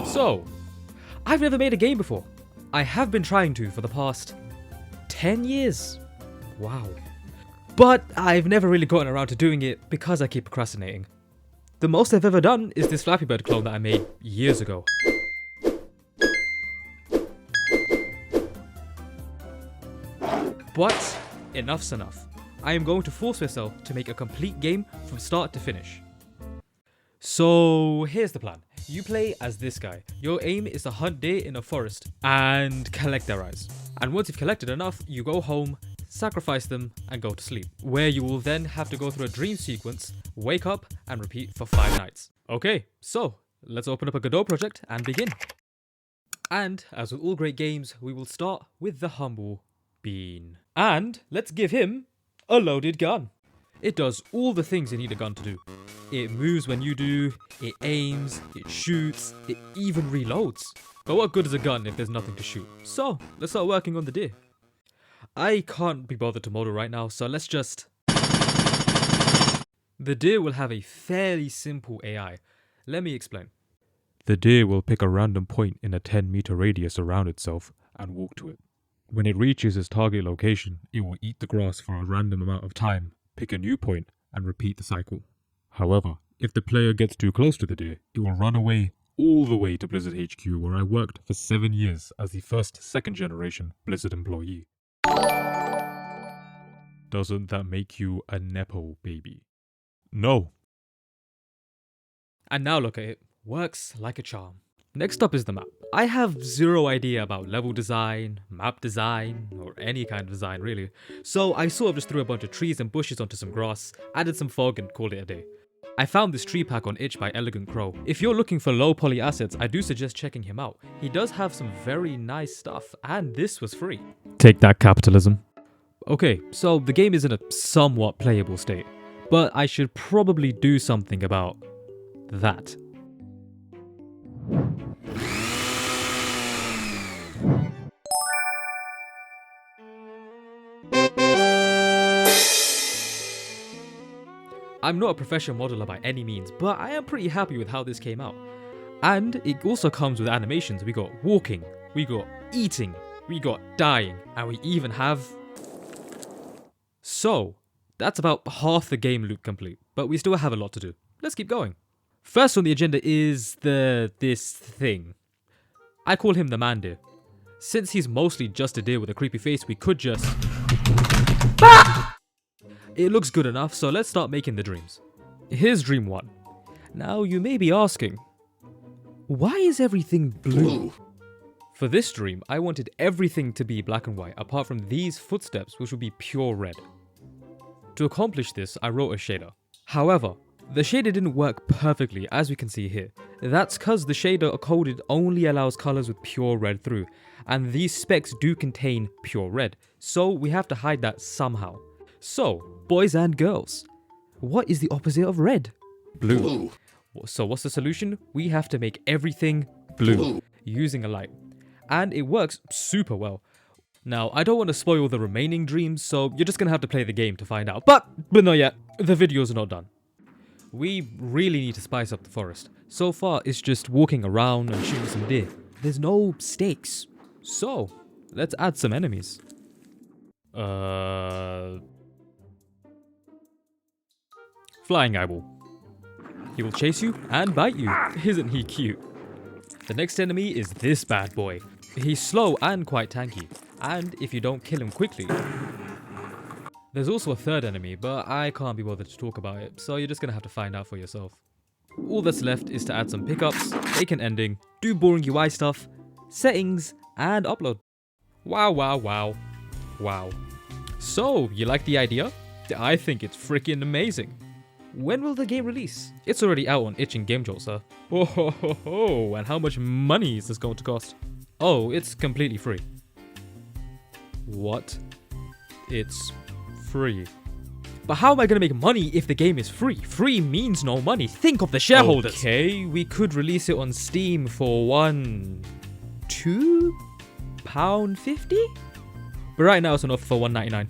So, I've never made a game before. I have been trying to for the past 10 years. Wow. But I've never really gotten around to doing it because I keep procrastinating. The most I've ever done is this Flappy Bird clone that I made years ago. But enough's enough. I am going to force myself to make a complete game from start to finish. So here's the plan. You play as this guy. Your aim is to hunt deer in a forest and collect their eyes. And once you've collected enough, you go home, sacrifice them, and go to sleep, where you will then have to go through a dream sequence, wake up, and repeat for 5 nights. Okay, so let's open up a Godot project and begin. And as with all great games, we will start with the humble bean. And let's give him a loaded gun. It does all the things you need a gun to do. It moves when you do, it aims, it shoots, it even reloads. But what good is a gun if there's nothing to shoot? So, let's start working on the deer. I can't be bothered to model right now, so let's just... The deer will have a fairly simple AI. Let me explain. The deer will pick a random point in a 10-meter radius around itself and walk to it. When it reaches its target location, it will eat the grass for a random amount of time, pick a new point, and repeat the cycle. However, if the player gets too close to the deer, it will run away all the way to Blizzard HQ, where I worked for 7 years as the first second generation Blizzard employee. Doesn't that make you a Nepo baby? No. And now look at it. Works like a charm. Next up is the map. I have zero idea about level design, map design, or any kind of design really. So I sort of just threw a bunch of trees and bushes onto some grass, added some fog and called it a day. I found this tree pack on Itch by Elegant Crow. If you're looking for low poly assets, I do suggest checking him out. He does have some very nice stuff, and this was free. Take that, capitalism. Okay, so the game is in a somewhat playable state, but I should probably do something about that. I'm not a professional modeler by any means, but I am pretty happy with how this came out. And it also comes with animations. We got walking, we got eating, we got dying, and we even have... So, that's about half the game loop complete, but we still have a lot to do. Let's keep going. First on the agenda is this thing. I call him the man deer. Since he's mostly just a deer with a creepy face, we could just... It looks good enough, so let's start making the dreams. Here's dream 1. Now you may be asking, why is everything blue? For this dream, I wanted everything to be black and white, apart from these footsteps, which would be pure red. To accomplish this, I wrote a shader. However, the shader didn't work perfectly, as we can see here. That's cause the shader coded only allows colors with pure red through, and these specs do contain pure red, so we have to hide that somehow. So, boys and girls, what is the opposite of red? Blue. So what's the solution? We have to make everything blue using a light. And it works super well. Now, I don't want to spoil the remaining dreams, so you're just going to have to play the game to find out. But not yet. The video's not done. We really need to spice up the forest. So far, it's just walking around and shooting some deer. There's no stakes. So, let's add some enemies. Flying eyeball. He will chase you and bite you. Isn't he cute? The next enemy is this bad boy. He's slow and quite tanky, and if you don't kill him quickly... There's also a third enemy, but I can't be bothered to talk about it, so you're just gonna have to find out for yourself. All that's left is to add some pickups, make an ending, do boring UI stuff, settings, and upload. Wow, wow, wow. Wow. So, you like the idea? I think it's freaking amazing. When will the game release? It's already out on Itch and GameJolt, sir. Oh ho ho ho, and how much money is this going to cost? Oh, it's completely free. What? It's free. But how am I going to make money if the game is free? Free means no money. Think of the shareholders. Okay, we could release it on Steam for £2.50? But right now it's on offer for £1.99.